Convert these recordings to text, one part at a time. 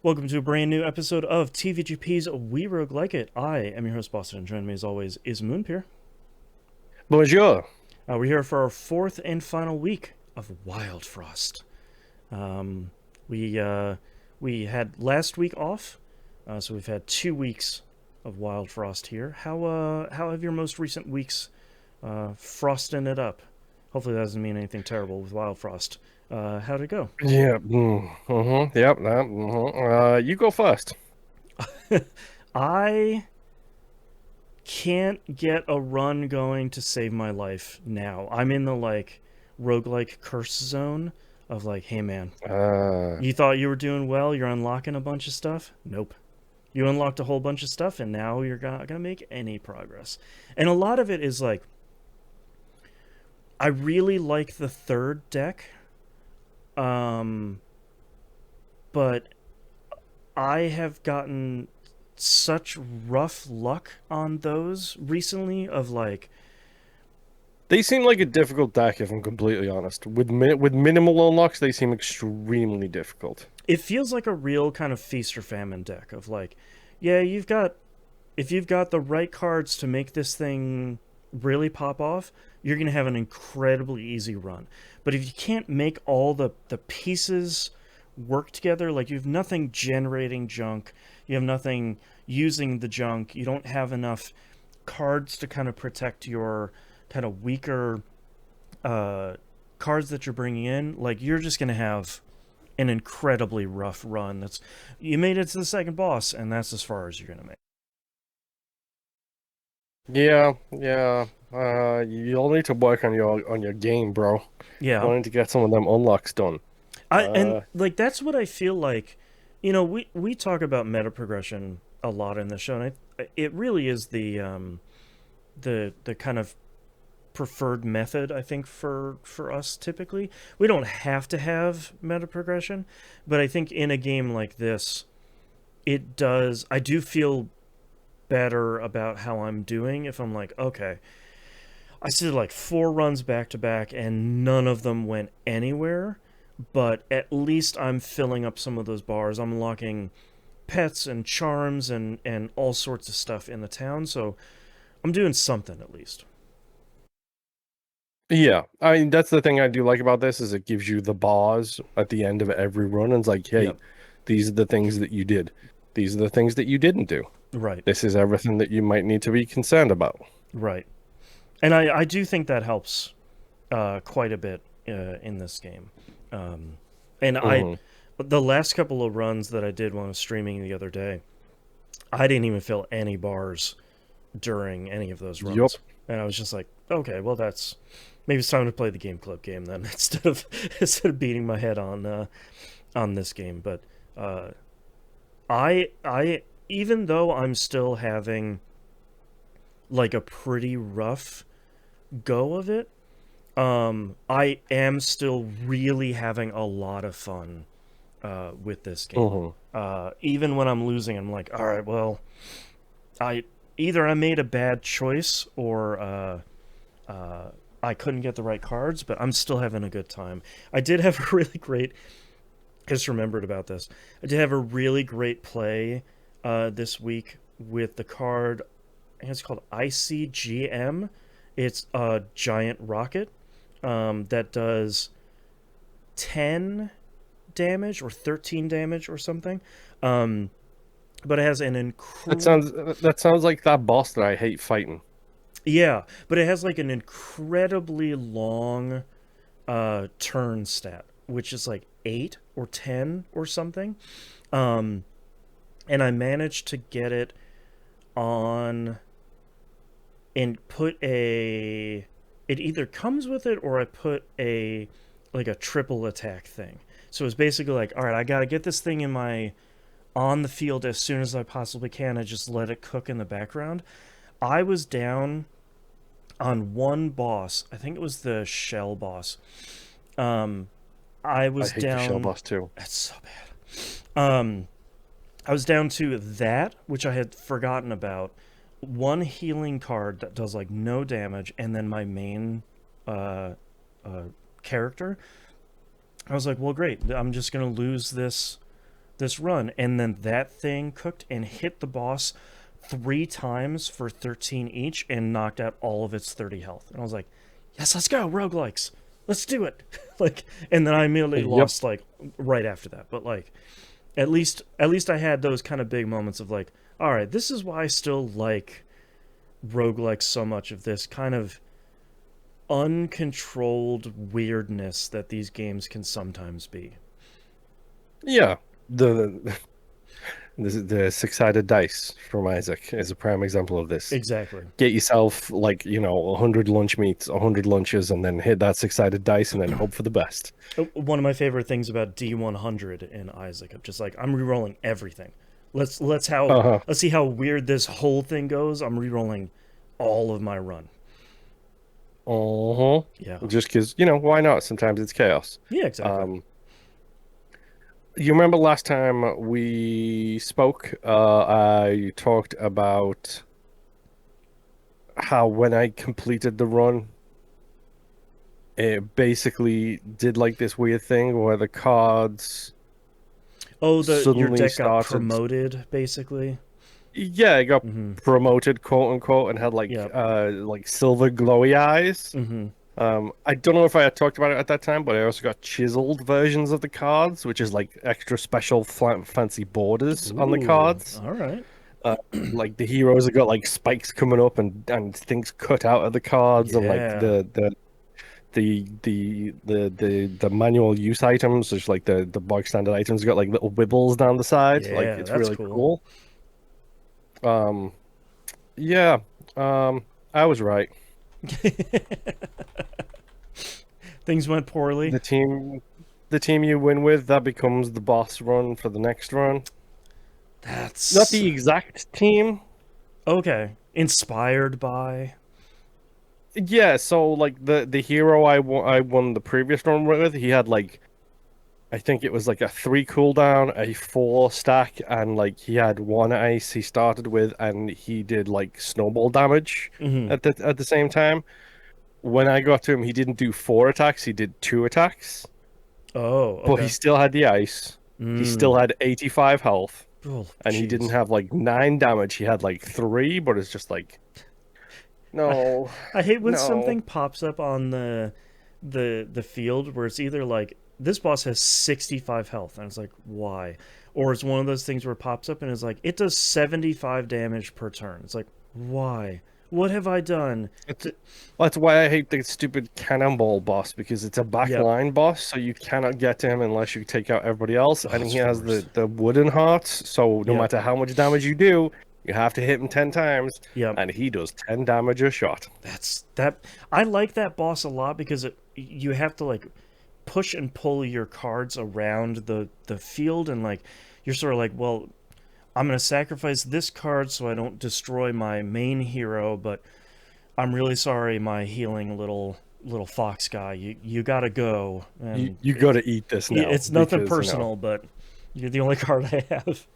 Welcome to a brand new episode of TVGP's We Roguelike It. I am your host, Boston, and joining me as always is Moonpier. Bonjour. We're here for our fourth and final week of Wildfrost. Um, we we had last week off, so we've had 2 weeks of Wildfrost here. How have your most recent weeks frosting it up? Hopefully that doesn't mean anything terrible with Wildfrost. How'd it go? Yeah. Yep. You go first. I can't get a run going to save my life now. I'm in the roguelike curse zone of hey man, Uh, you thought you were doing well, you're unlocking a bunch of stuff. Nope. You unlocked a whole bunch of stuff and now you're not gonna make any progress. And a lot of it is I really like the third deck, um, but I have gotten such rough luck on those recently of they seem like a difficult deck, if I'm completely honest. With minimal unlocks, they seem extremely difficult. it feels like a real kind of feast or famine deck of yeah, you've got if you've got the right cards to make this thing really pop off, you're going to have an incredibly easy run. But if you can't make all the pieces work together, like you have nothing generating junk, you have nothing using the junk, you don't have enough cards to kind of protect your kind of weaker uh, cards that you're bringing in, you're just going to have an incredibly rough run. That's you made it to the second boss, and that's as far as you're gonna make. Yeah. You'll need to work on your game, bro. Yeah, You'll need to get some of them unlocks done. I and Uh, that's what I feel like. We talk about meta progression a lot in the show, and it really is the kind of preferred method I think for us typically. We don't have to have meta progression, but I think in a game like this, it does. I do feel better about how I'm doing if I'm okay, I did 4 runs back to back and none of them went anywhere, but at least I'm filling up some of those bars. I'm unlocking pets and charms and all sorts of stuff in the town, so I'm doing something at least. yeah. I mean, that's the thing I do like about this is it gives you the bars at the end of every run, and it's like, hey, Yep. these are the things that you did. These are the things that you didn't do. Right. This is everything that you might need to be concerned about. Right. And I do think that helps quite a bit in this game. Um, and Hmm. the last couple of runs that I did when I was streaming the other day, I didn't even fill any bars during any of those Yup. runs. And I was just like, okay, well that's maybe it's time to play the game club game then instead of beating my head on this game. But uh, I even though I'm still having a pretty rough go of it, I am still really having a lot of fun with this game. Hmm. Even when I'm losing, I'm like, all right, well, I either I made a bad choice or I couldn't get the right cards, but I'm still having a good time. I did have a really great. I just remembered about this. I did have a really great play this week with the card. I think it's called ICGM. It's a giant rocket that does 10 damage or 13 damage or something. Um, but it has an That incredible. sounds that sounds like that boss that I hate fighting. Yeah, but it has an incredibly long turn stat, which is 8 or 10 or something. Um, and I managed to get it on and put a. It either comes with it or I put a triple attack thing. So it's basically all right, I gotta get this thing in my on the field as soon as I possibly can. I just let it cook in the background. I was down on one boss. I think it was the shell boss. Um, I I was hate the shell down. boss too. That's so bad. I was down to that, which I had forgotten about. One healing card that does no damage, and then my main uh, uh, character. I was like, well, great. I'm just gonna lose this run, and then that thing cooked and hit the boss 3 times for 13 each and knocked out all of its 30 health. And I was like, yes, let's go, roguelikes. Let's do it. Like, and then I immediately Yep. lost like right after that. But like at least I had those kind of big moments of like, all right, this is why I still like roguelikes so much, of this kind of uncontrolled weirdness that these games can sometimes be. Yeah. The the six-sided dice from Isaac is a prime example of this. Exactly. Get yourself like, 100 lunch meats, 100 lunches, and then hit that six-sided dice and then hope for the best. One of my favorite things about D100 in Isaac, I'm just like, I'm rerolling everything. Uh-huh. Let's see how weird this whole thing goes. I'm rerolling all of my run. Uh-huh. Yeah. Just because, why not? Sometimes it's chaos. Yeah, exactly. You remember last time we spoke, I talked about how when I completed the run, it basically did like this weird thing where the cards Oh, the your suddenly deck got started. promoted basically. Yeah, it got Mm-hmm. promoted, quote unquote, and had Yep. like silver glowy eyes. Mm-hmm. I don't know if I had talked about it at that time, but I also got chiseled versions of the cards, which is like extra special fancy borders on the Ooh. cards. All right. Uh, like the heroes have got like spikes coming up and things cut out of the cards, and like Yeah. the manual use items, just like the bog standard items, got like little wibbles down the side. Like Yeah, it's that's really cool. cool. Um, yeah. I was right. Things went poorly. The team, the team you win with, that becomes the boss run for the next run. Not That's the exact team. okay. Inspired by. Yeah, so like the hero I won the previous run with, he had like I think it was like a 3 cooldown, a 4 stack, and like he had 1 ice he started with, and he did like snowball damage Mm-hmm. at the same time. When I got to him, he didn't do 4 attacks, he did 2 attacks, Oh, but he okay. still had the ice. He still Mm. had 85 health, Oh, and he didn't jeez. have like 9 damage. He had like 3, but it's just like, I, no, I hate when no. something pops up on the field where it's either like this boss has 65 health and it's like why, or it's one of those things where it pops up and it's like it does 75 damage per turn. It's like why? What have I done? It's, To... that's why I hate the stupid cannonball boss because it's a Yep. backline boss, so you cannot get to him unless you take out everybody else. Oh, And it's he the has worst. the wooden hearts, so no Yep. matter how much damage you do, you have to hit him 10 times, Yep. and he does 10 damage a shot. That's that. I like that boss a lot because you have to like push and pull your cards around the field, and like you're sort of like, well, I'm going to sacrifice this card so I don't destroy my main hero, but I'm really sorry, my healing little fox guy. You got to go. You And you got to eat this now it's nothing because personal, but you're the only card I have.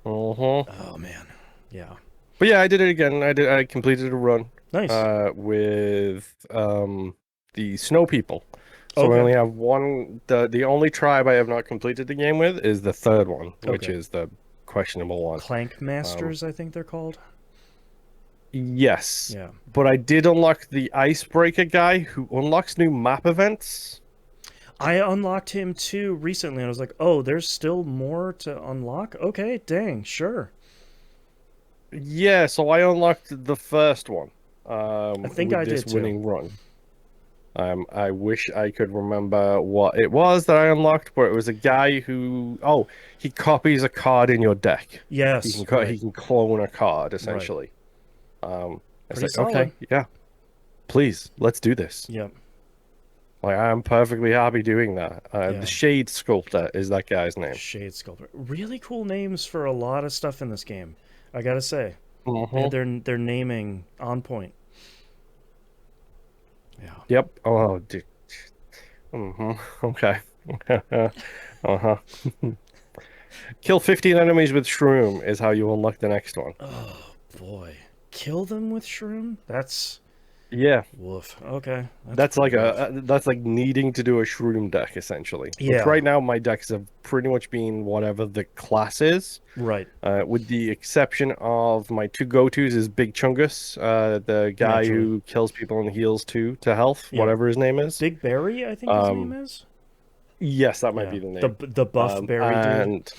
uh-huh. Oh man. Yeah. But yeah, I did it again. I completed a run Nice. with the snow people. So I Okay. only have one. The only tribe I have not completed the game with is the third one, which Okay. is the questionable one. Clank Um, Masters, I think they're called. yes, Yeah. but I did unlock the icebreaker guy who unlocks new map events. I unlocked him too recently, and I was like, "Oh, there's still more to unlock." Okay, dang, sure. Yeah, so I unlocked the first one I think with I this did too. winning run. I wish I could remember what it was that I unlocked, but it was a guy who, he copies a card in your deck. Yes, He right, can clone a card right. essentially. It's Pretty like, solid. okay, yeah, please, let's do this. Yep. Like, I'm perfectly happy doing that. The Yeah. Shade Sculptor is that guy's name. Shade Sculptor. Really cool names for a lot of stuff in this game. I gotta say, Mm-hmm. they're naming on point. Yeah. Yep. Oh, dude. Mm-hmm. Okay. Uh-huh. Kill 15 enemies with Shroom is how you unlock the next one. Oh boy, kill them with shroom. That's Yeah, Woof. Okay, that's that's pretty like rough. that's like needing to do a shroom deck essentially. Which Yeah. right now my decks have pretty much been whatever the class is. Right. With the exception of my two go-tos is Big Chungus, the guy Naturally. who kills people and heals two to health, Yep. whatever his name is. Big Berry, I think his name Um, is. yes, that might Yeah. be the The name. the buff berry dude. And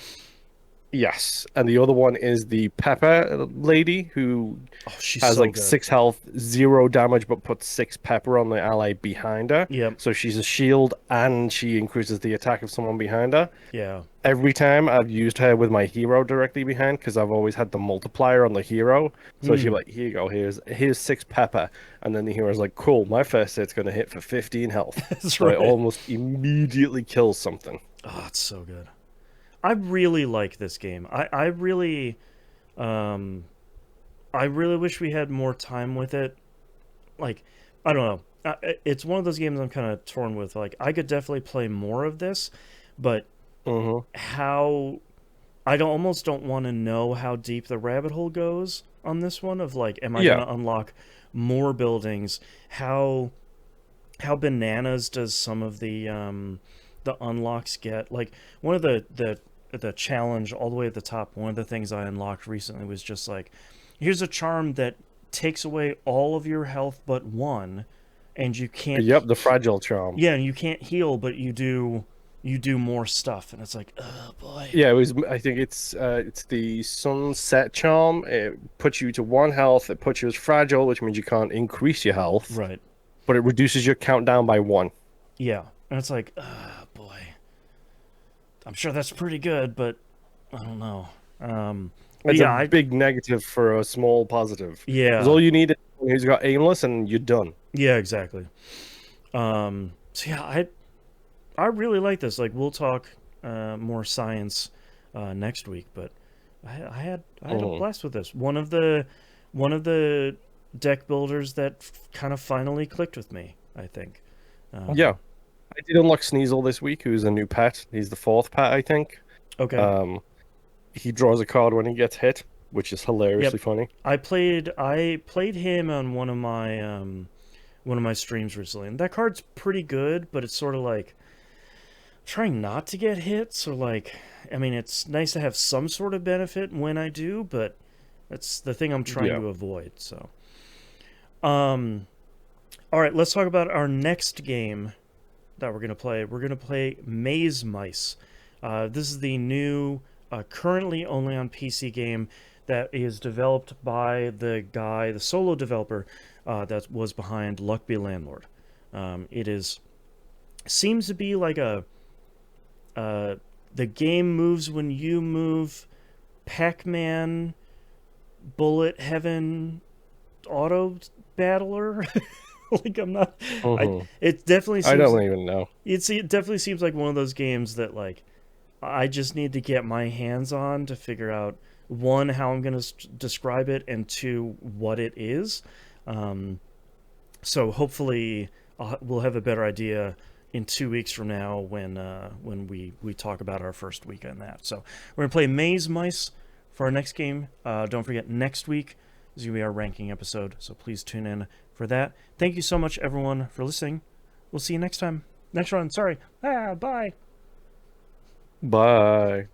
yes, and the other one is the Pepper lady who Oh, she's has so like good. 6 health, 0 damage, but puts 6 pepper on the ally behind her. Yep. So she's a shield and she increases the attack of someone behind her. Yeah. Every time I've used her with my hero directly behind because I've always had the multiplier on the hero. So she's Hmm. like, here you go, here's 6 pepper. And then the hero's like, cool, my first hit's gonna hit for 15 health. That's So it right. almost immediately kills something. Oh, it's so good. I really like this game. Um I really wish we had more time with it. Like, I don't know. It's one of those games I'm kind of torn with. Like, I could definitely play more of this, but Hmm. how almost don't want to know how deep the rabbit hole goes on this one of like, am I going Yeah. to unlock more buildings? How bananas does some of the unlocks get? Like, one of the challenge all the way at the top, one of the things I unlocked recently was just like, here's a charm that takes away all of your health but one, and you can't, Yep, the fragile charm. yeah, and you can't heal, but you do more stuff, and it's like, oh boy. Yeah, it was. I think it's the sunset charm. It puts you to 1 health. It puts you as fragile, which means you can't increase your health, Right. but it reduces your countdown by 1. Yeah. And it's like, boy. I'm sure that's pretty good, but I don't know. But It's a yeah, big negative for a small positive. Because yeah. all you need is someone who's got aimless, and you're done. Yeah, exactly. So yeah, I really like this. Like, we'll talk more science next week, but I had a Mhm. blast with this. One of the deck builders that kind of finally clicked with me, I think. Yeah, Um, I did unlock Sneasel this week, who's a new pet. He's the 4th pet, I think. okay. Um, he draws a card when he gets hit, which is hilariously Yep. funny. I played him on one of my streams recently, and that card's pretty good, but it's sort of like trying not to get hits, or like, I mean, it's nice to have some sort of benefit when I do, but that's the thing I'm trying Yeah. to avoid. So, um, all right, let's talk about our next game that we're gonna play. We're gonna play Maze Mice. This is the new, currently only on PC game that is developed by the solo developer that was behind Luck Be Landlord. It is seems to be like a uh, the game moves when you move, Pac-Man, Bullet Heaven, Auto Battler. Like, I'm not. I. Hmm. It definitely I seems. don't even know. It definitely seems like one of those games that, like, I just need to get my hands on to figure out, one, how I'm going to describe it, and two, what it is. Um, so hopefully we'll have a better idea in 2 weeks from now when we talk about our first week on that. So we're gonna play Maze Mice for our next game. Don't forget, next week is gonna be our ranking episode, so please tune in for that. Thank you so much, everyone, for listening. We'll see you next time. Next run. Sorry. Bye. Bye.